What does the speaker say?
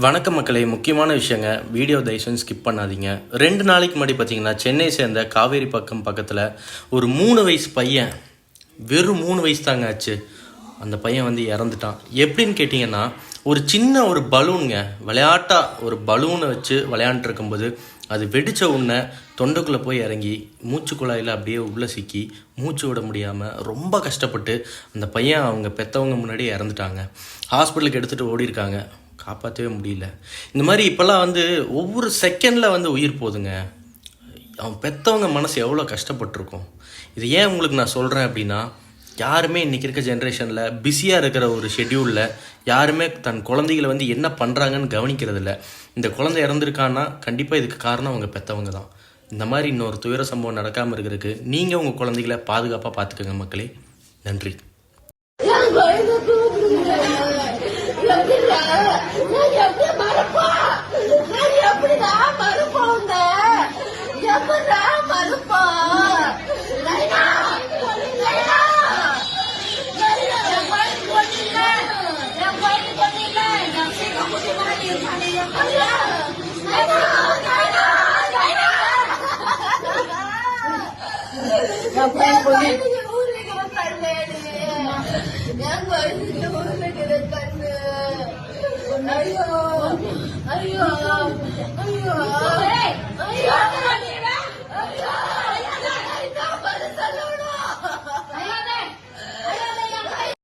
வணக்கம் மக்களே, முக்கியமான விஷயங்க. வீடியோ தயவுசெய்து ஸ்கிப் பண்ணாதீங்க. 2 நாளைக்கு முன்னாடி பார்த்தீங்கன்னா சென்னை சேர்ந்த காவேரி பக்கத்தில் ஒரு 3 வயசு பையன், வெறும் 3 வயசு தாங்க ஆச்சு, அந்த பையன் வந்து இறந்துட்டான். எப்படின்னு கேட்டிங்கன்னா, ஒரு சின்ன ஒரு பலூனுங்க, ஒரு பலூனை வச்சு விளையாண்டுட்டு இருக்கும்போது அது வெடித்த உடனே தொண்டைக்குள்ளே போய் இறங்கி மூச்சு குழாயில் அப்படியே உள்ளே சிக்கி மூச்சு விட முடியாமல் ரொம்ப கஷ்டப்பட்டு அந்த பையன் அவங்க பெற்றவங்க முன்னாடியே இறந்துட்டாங்க. ஹாஸ்பிட்டலுக்கு எடுத்துகிட்டு ஓடிருக்காங்க, காப்பாற்றவே முடியல. இந்த மாதிரி இப்போல்லாம் வந்து ஒவ்வொரு செகண்டில் வந்து உயிர் போகுதுங்க. அவன் பெற்றவங்க மனசு எவ்வளோ கஷ்டப்பட்டுருக்கும். இது ஏன் உங்களுக்கு நான் சொல்கிறேன் அப்படின்னா, யாருமே இன்றைக்கி இருக்க ஜென்ரேஷனில் பிஸியாக இருக்கிற ஒரு ஷெட்யூலில் யாருமே தன் குழந்தைகளை வந்து என்ன பண்ணுறாங்கன்னு கவனிக்கிறதில்ல. இந்த குழந்தை இறந்துருக்கான்னா கண்டிப்பாக இதுக்கு காரணம் அவங்க பெற்றவங்க தான். இந்த மாதிரி இன்னொரு துயர சம்பவம் நடக்காமல் இருக்கிறதுக்கு நீங்கள் உங்கள் குழந்தைகளை பாதுகாப்பாக பார்த்துக்கோங்க மக்களே. நன்றி. ஐயோ